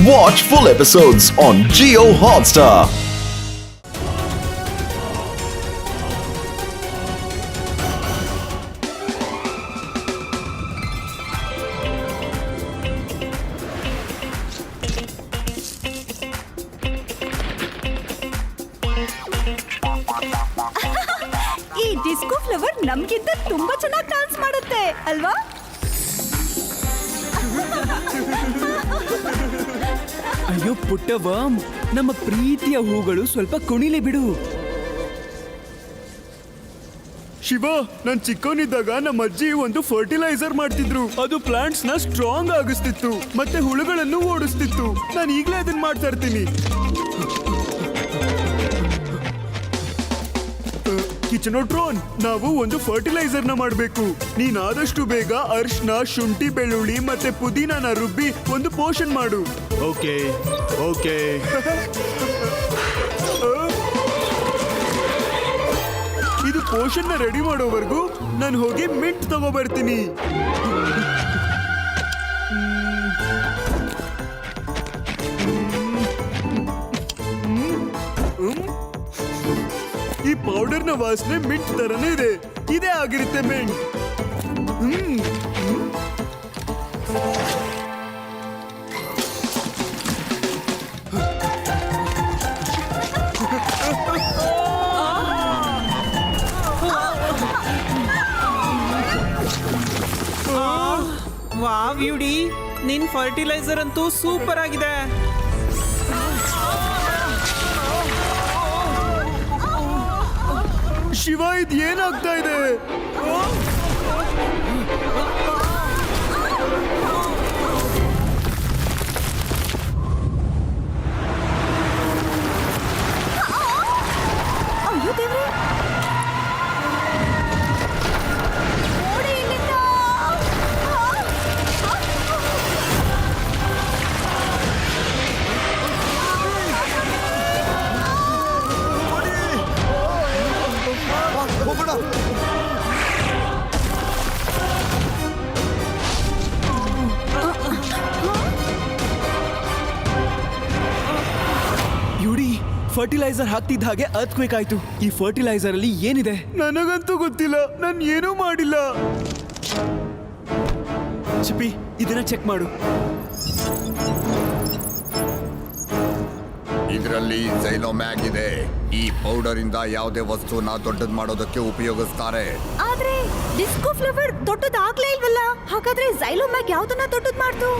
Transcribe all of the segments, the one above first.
Watch full episodes on Jio Hotstar. ಈ disco flower ನಮ್ಗಿಂತ ತುಂಬಾ ಚೆನ್ನಾಗಿ ಡಾನ್ಸ್ ಮಾಡುತ್ತೆ ಅಲ್ವಾ? ಅಯ್ಯೋ ಪುಟ್ಟವ, ನಮ್ಮ ಪ್ರೀತಿಯ ಹೂಗಳು ಸ್ವಲ್ಪ ಕುಣಿಲಿ ಬಿಡು. ಶಿವ, ನಾನ್ ಚಿಕ್ಕವನಿದ್ದಾಗ ನಮ್ಮ ಅಜ್ಜಿ ಒಂದು ಫರ್ಟಿಲೈಸರ್ ಮಾಡ್ತಿದ್ರು. ಅದು ಪ್ಲಾಂಟ್ಸ್ ನ ಸ್ಟ್ರಾಂಗ್ ಆಗಿಸ್ತಿತ್ತು ಮತ್ತೆ ಹುಳುಗಳನ್ನು ಓಡಿಸ್ತಿತ್ತು. ನಾನು ಈಗಲೇ ಅದನ್ನ ಮಾಡ್ತಾ ಇರ್ತೀನಿ. ಕಿಚನೋಟ್ರೋನ್, ನಾವು ಒಂದು ಫರ್ಟಿಲೈಸರ್ ನ ಮಾಡಬೇಕು. ನೀನ್ ಆದಷ್ಟು ಬೇಗ ಅರಿಶಿನ, ಶುಂಠಿ, ಬೆಳ್ಳುಳ್ಳಿ ಮತ್ತೆ ಪುದೀನಾನ ರುಬ್ಬಿ ಒಂದು ಪೋಷನ್ ಮಾಡು. Okay okay. ಇದು ಪೋಷನ್ ನ ರೆಡಿ ಮಾಡೋವರೆಗೂ ನಾನು ಹೋಗಿ ಮಿಂಟ್ ತಗೋಬರ್ತೀನಿ. ಈ ಪೌಡರ್ ನ ವಾಸನೆ ಮಿಂಟ್ ತರನೇ ಇದೆ. ಇದೇ ಆಗಿರುತ್ತೆ ಮಿಂಟ್. ವಾವ್ ಯುಡಿ, ನಿನ್ ಫರ್ಟಿಲೈಸರ್ ಅಂತೂ ಸೂಪರ್ ಆಗಿದೆ. ಶಿವ, ಇದು ಏನಾಗ್ತಾ ಇದೆ? ಅಯ್ಯೋ ದೇವ್ರೆ, ಓಡಿ ಇಲ್ಲಿಂದ. ಯುಡಿ, ಫರ್ಟಿಲೈಸರ್ ಹಾಕ್ತಿದ್ದ ಹಾಗೆ ಅರ್ಥಕ್ವೇಕ್ ಆಯ್ತು. ಈ ಫರ್ಟಿಲೈಸರ್ ಅಲ್ಲಿ ಏನಿದೆ? ನನಗಂತೂ ಗೊತ್ತಿಲ್ಲ, ನಾನು ಏನೂ ಮಾಡಿಲ್ಲ. ಚಿಪ್ಪಿ, ಇದನ್ನ ಚೆಕ್ ಮಾಡು. ಇದರಲ್ಲಿ ಝೈಲೋಮ್ಯಾಗ್ ಇದೆ. ಈ ಪೌಡರ್ ಇಂದ ಯಾವುದೇ ವಸ್ತುನ ದೊಡ್ಡದ್ ಮಾಡೋದಕ್ಕೆ ಉಪಯೋಗಿಸ್ತಾರೆ. ಆದ್ರೆ ಡಿಸ್ಕೋ ಫ್ಲವರ್ ದೊಡ್ಡದಾಗ್ಲೇ ಇಲ್ವಲ್ಲ? ಹಾಗಾದ್ರೆ ಝೈಲೋಮ್ಯಾಗ್ ಯಾವ್ದನ್ನ ದೊಡ್ಡದ್ ಮಾಡ್ತು?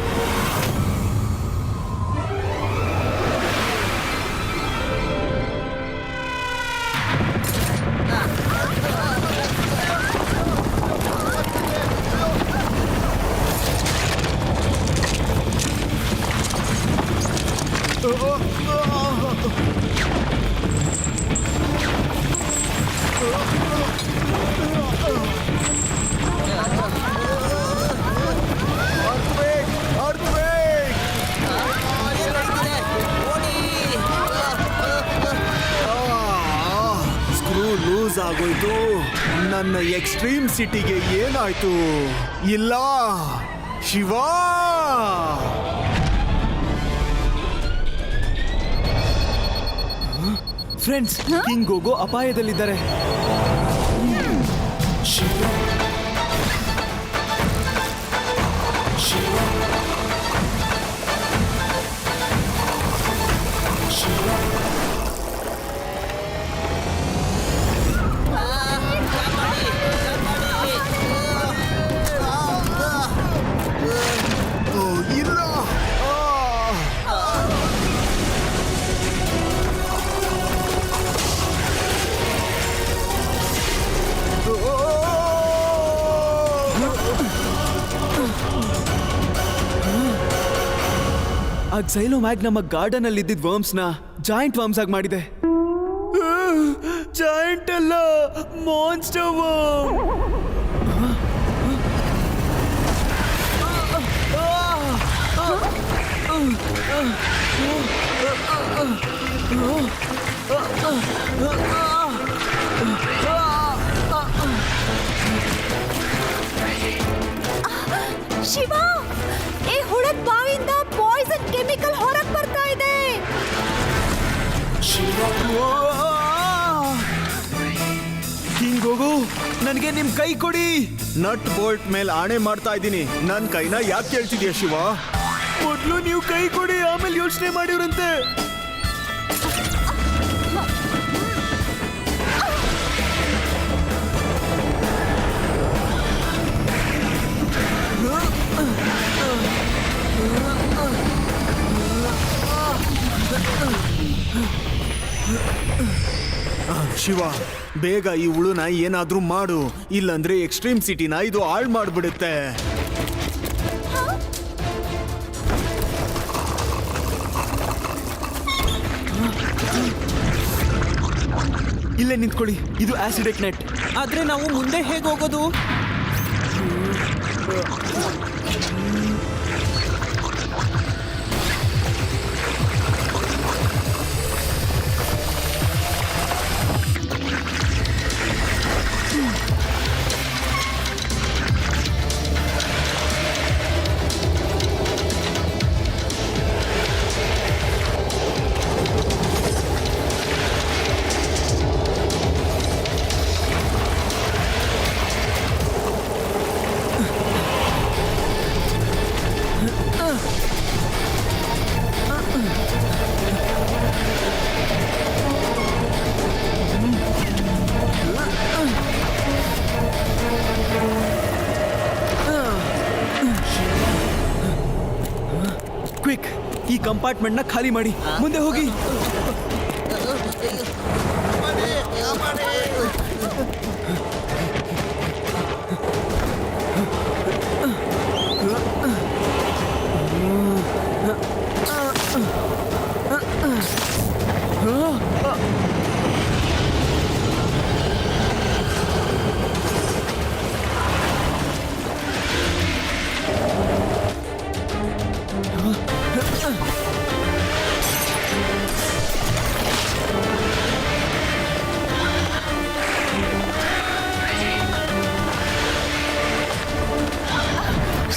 ಸ್ಕ್ರೂ ಲೂಸ್ ಆಗೋಯ್ತು. ನನ್ನ ಎಕ್ಸ್ಟ್ರೀಮ್ ಸಿಟಿಗೆ ಏನಾಯ್ತು? ಇಲ್ಲ ಶಿವ, ಫ್ರೆಂಡ್ಸ್, ಕಿಂಗ್ ಗೋಗೋ ಅಪಾಯದಲ್ಲಿದ್ದಾರೆ. ಇಲ್ಲ. ಆ ಝೈಲೋಮ್ಯಾಗ್ ನಮ್ಮ ಗಾರ್ಡನ್ ಅಲ್ಲಿ ಇದ್ದಿದ್ದ ವರ್ಮ್ಸ್ ನ ಜಾಯಿಂಟ್ ವರ್ಮ್ಸ್ ಆಗಿ ಮಾಡಿದೆ. ಜಾಯಿಂಟ್ ಅಲ್ಲ, ಮಾನ್ಸ್ಟರ್ ವರ್ಮ್. ಶಿವ, ಈ ಹುಳದ ಬಾಯಿಂದ ಪಾಯ್ಸನ್ ಕೆಮಿಕಲ್ ಹೊರ ನನ್ಗೆ ನಿಮ್ ಕೈ ಕೊಡಿ. ನಟ್ ಬೋಲ್ಟ್ ಮೇಲೆ ಆಣೆ ಮಾಡ್ತಾ ಇದ್ದೀನಿ, ನನ್ ಕೈನ ಯಾಕೆ ಕೇಳ್ತಿದ್ಯಾ ಶಿವ? ಮೊದ್ಲು ನೀವು ಕೈ ಕೊಡಿ, ಆಮೇಲೆ ಯೋಚನೆ ಮಾಡಿವ್ರಂತೆ. ಶಿವ, ಬೇಗ ಈ ಉಳುನ ಏನಾದ್ರೂ ಮಾಡು, ಇಲ್ಲಂದ್ರೆ ಎಕ್ಸ್ಟ್ರೀಮ್ ಸಿಟಿನ ಇದು ಹಾಳ್ ಮಾಡ್ಬಿಡುತ್ತೆ. ಇಲ್ಲೇ ನಿಂತ್ಕೊಳ್ಳಿ, ಇದು ಆಸಿಡಿಕ್ ನೆಟ್. ಆದ್ರೆ ನಾವು ಮುಂದೆ ಹೇಗೆ ಹೋಗೋದು? ಕ್ವಿಕ್, ಈ ಕಂಪಾರ್ಟ್ಮೆಂಟ್ ನ ಖಾಲಿ ಮಾಡಿ, ಮುಂದೆ ಹೋಗಿ.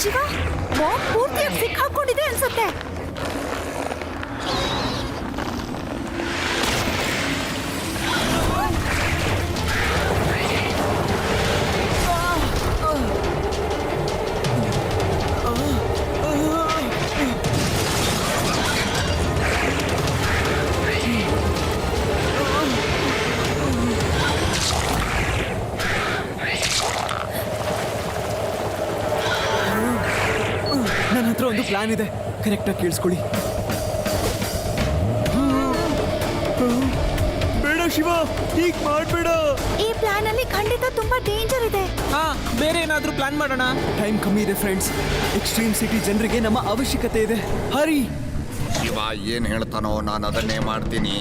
ಶಿವ, ಬಾಂಬ್ ಪೂರ್ತಿಯಾಗಿ ಸಿಕ್ಕಾಕೊಂಡಿದೆ ಅನ್ಸುತ್ತೆ. ನನ್ನ ಹತ್ರ ಒಂದು ಪ್ಲಾನ್ ಇದೆ, ಕರೆಕ್ಟಾಗಿ ಕೇಳಿಸ್ಕೊಳ್ಳಿ. ಬೇಡ ಶಿವ, ಹೀಗ್ ಮಾಡ್ಬೇಡ. ಈ ಪ್ಲಾನ್ ಅಲ್ಲಿ ಖಂಡಿತ ತುಂಬಾ ಡೇಂಜರ್ ಇದೆ. ಹಾ, ಬೇರೆ ಏನಾದ್ರೂ ಪ್ಲಾನ್ ಮಾಡೋಣ. ಟೈಮ್ ಕಮ್ಮಿ ಇದೆ ಫ್ರೆಂಡ್ಸ್. ಎಕ್ಸ್ಟ್ರೀಮ್ ಸಿಟಿ ಜನರಿಗೆ ನಮ್ಮ ಅವಶ್ಯಕತೆ ಇದೆ. ಹರಿ. ಶಿವ ಏನ್ ಹೇಳ್ತಾನೋ ನಾನು ಅದನ್ನೇ ಮಾಡ್ತೀನಿ.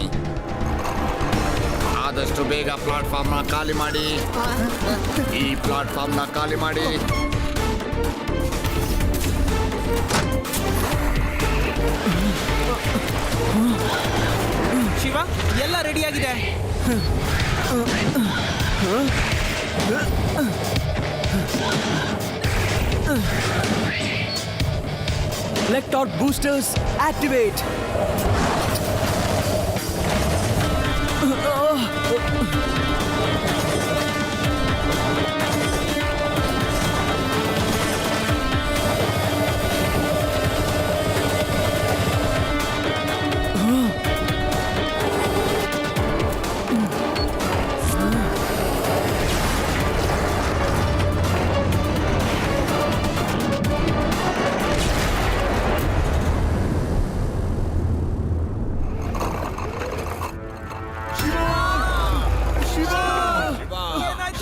ಆದಷ್ಟು ಬೇಗ ಪ್ಲಾಟ್ಫಾರ್ಮ್ ನ ಖಾಲಿ ಮಾಡಿ. ಈ ಪ್ಲಾಟ್ಫಾರ್ಮ್ ನ ಖಾಲಿ ಮಾಡಿ. ಶಿವ, ಎಲ್ಲ ರೆಡಿಯಾಗಿದೆ. Lector boosters activate.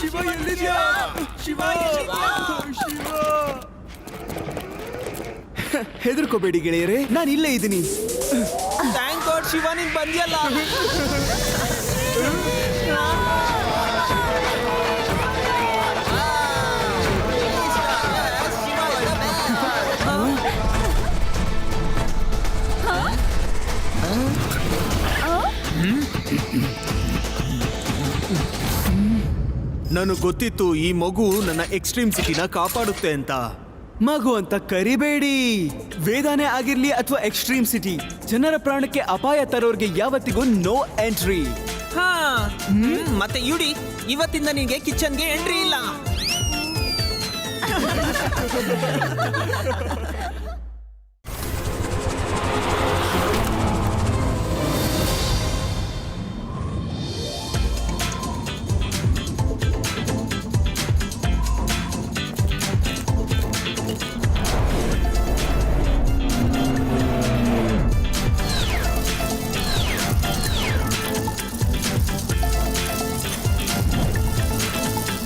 ಶಿವ ಎಲ್ಲಿದ್ಯಾ? ಶಿವ ಶಿವ. ಹೆದರ್ಕೋಬೇಡಿ ಗೆಳೆಯರೇ, ನಾನು ಇಲ್ಲೇ ಇದ್ದೀನಿ. ಥ್ಯಾಂಕ್ ಗಾಡ್ ಶಿವ, ನೀನ್ ಬಂದ್ಯಲ್ಲ. ನನಗೆ ಗೊತ್ತಿತ್ತು ಈ ಮಗು ನನ್ನ ಎಕ್ಸ್ಟ್ರೀಮ್ ಸಿಟಿನ ಕಾಪಾಡುತ್ತೆ ಅಂತ. ಮಗು ಅಂತ ಕರಿಬೇಡಿ. ವೇದಾನೆ ಆಗಿರ್ಲಿ ಅಥವಾ ಎಕ್ಸ್ಟ್ರೀಮ್ ಸಿಟಿ, ಜನರ ಪ್ರಾಣಕ್ಕೆ ಅಪಾಯ ತರೋರ್ಗೆ ಯಾವತ್ತಿಗೂ ನೋ ಎಂಟ್ರಿ. ಹಾ, ಮತ್ತೆ ಯುಡಿ, ಇವತ್ತಿಂದ ನಿನಗೆ ಕಿಚನ್ಗೆ ಎಂಟ್ರಿ ಇಲ್ಲ.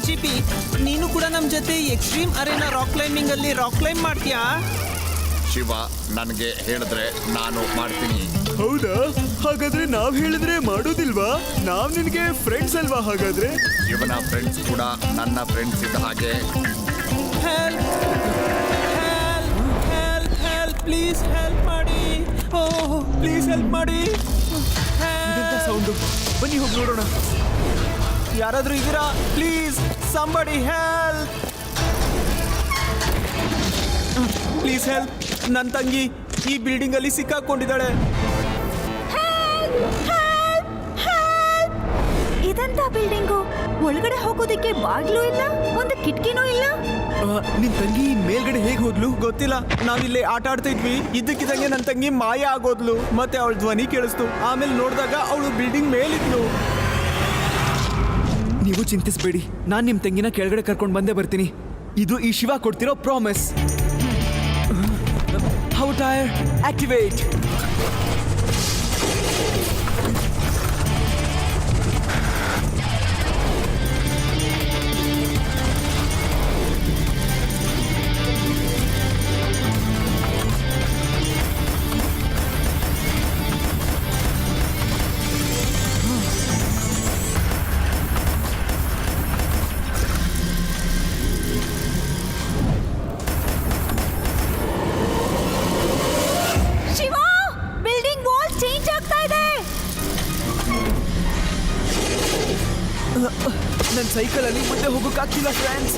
ಚಿಪಿ, ನೀನು ಕೂಡ ನಮ್ ಜೊತೆ ಎಕ್ಸ್ಟ್ರೀಮ್ ಅರೇನಾ ರಾಕ್ ಕ್ಲೈಂಬಿಂಗ್ ಅಲ್ಲಿ ರಾಕ್ ಕ್ಲೈಂಬ್ ಮಾಡ್ತೀಯಾ? ಶಿವ ನನಗೆ ಹೇಳಿದ್ರೆ ನಾನು ಮಾಡ್ತೀನಿ. ಹೌದಾ? ಹಾಗಾದ್ರೆ ನಾವ್ ಹೇಳಿದ್ರೆ ಮಾಡೋದಿಲ್ವಾ? ನಾವ್ ನಿನ್ಗೆ ಫ್ರೆಂಡ್ಸ್ ಅಲ್ವಾ? ಹಾಗಾದ್ರೆ ಇವನ ಫ್ರೆಂಡ್ಸ್ ಕೂಡ ನನ್ನ ಫ್ರೆಂಡ್ಸ್ ಇದ್ದ ಹಾಗೆ. Help help help help please help ಮಾಡಿ. ಓಹ್ ಪ್ಲೀಸ್ ಹೆಲ್ಪ್ ಮಾಡಿ. ಸೌಂಡು, ಬನ್ನಿ ಹೋಗಿ ನೋಡೋಣ. ಯಾರಾದ್ರೂ ಇದೀರಾ? Please somebody help. Please help. ನನ್ನ ತಂಗಿ ಈ ಬಿಲ್ಡಿಂಗ್ ಅಲ್ಲಿ ಸಿಕ್ಕಾಕೊಂಡಿದ್ದಾಳೆ. ಇದಂತ ಬಿಲ್ಡಿಂಗು, ಒಳಗಡೆ ಹೋಗೋದಕ್ಕೆ ಬಾಗ್ಲು ಇಲ್ಲ, ಒಂದು ಕಿಟಕಿನೂ ಇಲ್ಲ. ನಿನ್ ತಂಗಿ ಮೇಲ್ಗಡೆ ಹೇಗೆ ಹೋದ್ಲು? ಗೊತ್ತಿಲ್ಲ. ನಾವಿಲ್ಲಿ ಆಟ ಆಡ್ತಾ ಇದ್ವಿ, ಇದ್ದಕ್ಕಿದ್ದಂಗೆ ನನ್ನ ತಂಗಿ ಮಾಯ ಆಗೋದ್ಲು. ಮತ್ತೆ ಅವಳ ಧ್ವನಿ ಕೇಳಿಸ್ತು. ಆಮೇಲೆ ನೋಡಿದಾಗ ಅವಳು ಬಿಲ್ಡಿಂಗ್ ಮೇಲಿದ್ಲು. ನೀವು ಚಿಂತಿಸಬೇಡಿ, ನಾನ್ ನಿಮ್ ತಂಗಿನ ಕೆಳಗಡೆ ಕರ್ಕೊಂಡು ಬಂದೇ ಬರ್ತೀನಿ. ಇದು ಈ ಶಿವ ಕೊಡ್ತಿರೋ promise. How tyre activate. Shiva, building wall change ಆಗ್ತಾ ಇದೆ. ನನ್ನ ಸೈಕಲ್ ಅಲ್ಲಿ ಮುಂದೆ ಹೋಗೋಕ್ಕಾಗ್ತಿಲ್ಲ ಫ್ರೆಂಡ್ಸ್.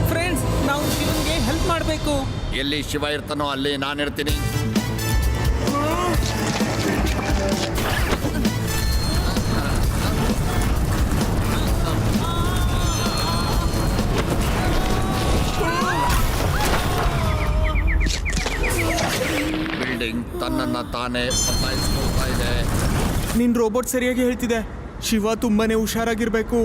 ಫ್ರೆಂಡ್ಸ್, ನಾವು ಶಿವನ್ಗೆ ಹೆಲ್ಪ್ ಮಾಡಬೇಕು. ಎಲ್ಲಿ ಶಿವ ಇರ್ತಾನೋ ಅಲ್ಲಿ ನಾನಿರ್ತೀನಿ. ಬಿಲ್ಡಿಂಗ್ ತನ್ನನ್ನ ತಾನೇ ಬದಲಾಯಿಸ್ಕೊಳ್ತಾ ಇದೆ. ನಿನ್ ರೋಬೋಟ್ ಸರಿಯಾಗಿ ಹೇಳ್ತಿದೆ. ಶಿವ ತುಂಬಾನೇ ಹುಷಾರಾಗಿರ್ಬೇಕು.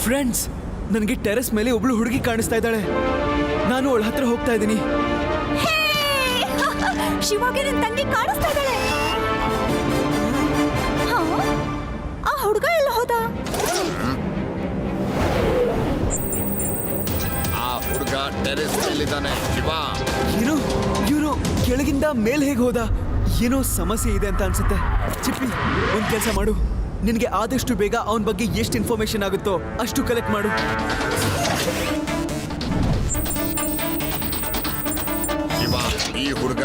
ಫ್ರೆಂಡ್ಸ್, ನನಗೆ ಟೆರೆಸ್ ಮೇಲೆ ಒಬ್ಳು ಹುಡುಗಿ ಕಾಣಿಸ್ತಾ ಇದ್ದಾಳೆ. ನಾನು ಅವಳ ಹತ್ರ ಹೋಗ್ತಾ ಇದ್ದೀನಿ. ಶಿವಾಗೆ ನಿನ್ ತಂಗಿ ಕಾಣಿಸ್ತಾ ಇದ್ದಾಳೆ. ಹುಡುಗ ಎಲ್ಲ ಹೋದ? ಆ ಹುಡುಗ ಟೆರೆಸ್ ಮೇಲಿದ್ದಾನೆ. ಶಿವ, ಏನೋ ಇವನು ಕೆಳಗಿಂದ ಮೇಲ್ ಹೇಗೆ ಹೋದ? ಏನೋ ಸಮಸ್ಯೆ ಇದೆ ಅಂತ ಅನ್ಸುತ್ತೆ. ಚಿಪ್ಪಿ, ಒಂದ್ ಕೆಲಸ ಮಾಡು, ನಿನಗೆ ಆದಷ್ಟು ಬೇಗ ಅವನ ಬಗ್ಗೆ ಎಷ್ಟು ಇನ್ಫಾರ್ಮೇಶನ್ ಆಗುತ್ತೋ ಅಷ್ಟು ಕಲೆಕ್ಟ್ ಮಾಡು. ಶಿವ, ಈ ಹುಡುಗ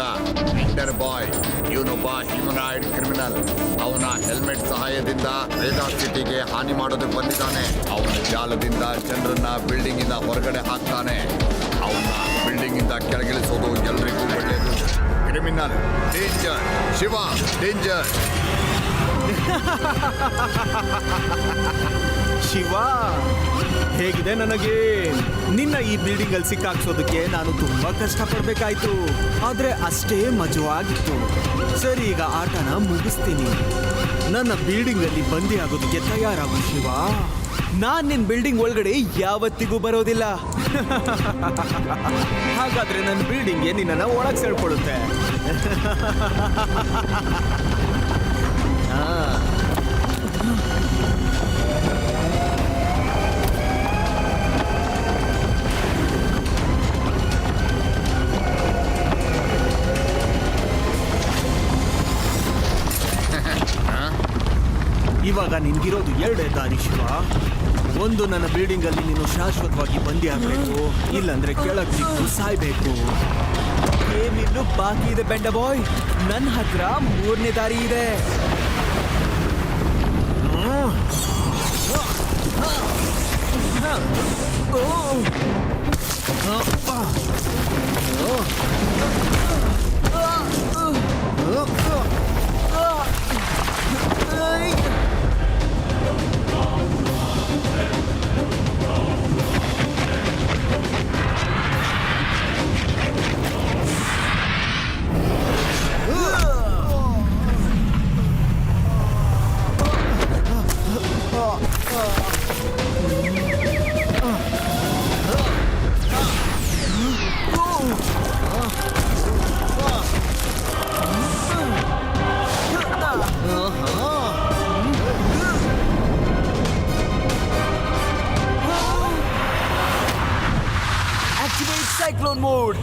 ಇಂಟರ್ ಬಾಯ್, ಇವನೊಬ್ಬ ಹ್ಯೂಮನಾಯ್ಡ್ ಕ್ರಿಮಿನಲ್. ಅವನ ಹೆಲ್ಮೆಟ್ ಸಹಾಯದಿಂದ ರೇಡಾರ್ ಸಿಟಿಗೆ ಹಾನಿ ಮಾಡೋದಕ್ಕೆ ಬಂದಿದ್ದಾನೆ. ಅವನ ಜಾಲದಿಂದ ಜನರನ್ನ ಬಿಲ್ಡಿಂಗ್ ಇಂದ ಹೊರಗಡೆ ಹಾಕ್ತಾನೆ. ಅವನ ಬಿಲ್ಡಿಂಗ್ ಇಂದ ಕೆಳಗಿಳಿಸೋದು ಎಲ್ರಿಗೂ ಒಳ್ಳೆಯದು. Criminal danger. Shiva danger. Shiva, ಹೇಗಿದೆ ನನಗೆ ನಿನ್ನ ಈ ಬಿಲ್ಡಿಂಗ್ ಅಲ್ಲಿ ಸಿಕ್ಕಾಕ್ಸೋದಕ್ಕೆ ನಾನು ತುಂಬಾ ಕಷ್ಟಪಡ್ಬೇಕಾಯ್ತು, ಆದ್ರೆ ಅಷ್ಟೇ ಮಜವಾಗಿತ್ತು. ಸರಿ, ಈಗ ಆಟನ ಮುಗಿಸ್ತೀನಿ. ನನ್ನ ಬಿಲ್ಡಿಂಗ್ ಅಲ್ಲಿ ಬಂದಿ ಆಗೋದಕ್ಕೆ ತಯಾರಾಗು ಶಿವ. ನಾನ್ ನಿನ್ ಬಿಲ್ಡಿಂಗ್ ಒಳಗಡೆ ಯಾವತ್ತಿಗೂ ಬರೋದಿಲ್ಲ. ಹಾಗಾದ್ರೆ ನನ್ನ ಬಿಲ್ಡಿಂಗ್ ನಿನ್ನನ್ನ ಒಳಗ್ ಸೇರ್ಕೊಳ್ಳುತ್ತೆ. ಇವಾಗ ನಿನ್ಗಿರೋದು ಎರಡೇ ದಾರಿ ಶಿವ. ಒಂದು, ನನ್ನ ಬಿಲ್ಡಿಂಗ್ ಅಲ್ಲಿ ನೀನು ಶಾಶ್ವತವಾಗಿ ಬಂದಿ ಆಗ್ಬೇಕು, ಇಲ್ಲಾಂದ್ರೆ ಕೆಳಗ್ ಬಿದ್ದು ಸಾಯ್ಬೇಕು. ಏನಿನ್ನು ಬಾಕಿ ಇದೆ ಬೆಂಡ ಬಾಯ್. ನನ್ನ ಹತ್ರ 3ನೇ ದಾರಿ ಇದೆ. Activate cyclone mode.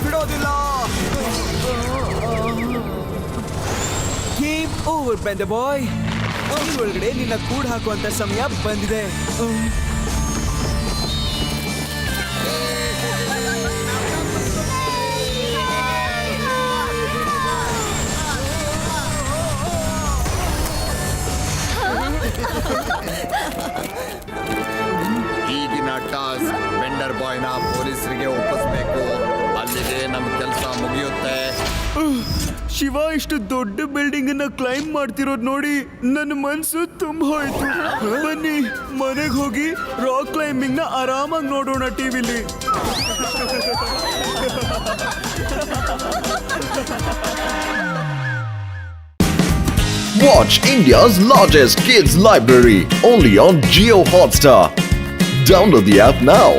ಬಿಡೋದಿಲ್ಲ. ಗೇಮ್ ಓವರ್ ಬೆಂಡ ಬಾಯ್. ಒಳಗಡೆ ನಿನ್ನ ಕೂಡ್ ಹಾಕುವಂತ ಸಮಯ ಬಂದಿದೆ. ಈಗಿನ ಟಾಸ್ಕ್ ವೆಂಡರ್ ಬಾಯ್ನ ಪೊಲೀಸರಿಗೆ ಒಪ್ಪಿಸ್ಬೇಕು. ಅಲ್ಲಿಗೆ ನಮ್ಮ ಕೆಲಸ ಮುಗಿಯುತ್ತೆ. ಶಿವ ಇಷ್ಟು ದೊಡ್ಡ ಬಿಲ್ಡಿಂಗ್ ಅನ್ನ ಕ್ಲೈಂಬ್ ಮಾಡ್ತಿರೋದ್ ನೋಡಿ ನನ್ನ ಮನ್ಸು ತುಂಬ ಹೋಯ್ತು. ಬನ್ನಿ ಮನೆಗೆ ಹೋಗಿ ರಾಕ್ ಕ್ಲೈಂಬಿಂಗ್ ನ ಆರಾಮಾಗಿ ನೋಡೋಣ ಟಿವಿಲಿ. Watch India's largest kids library only on Jio Hotstar. Download the app now.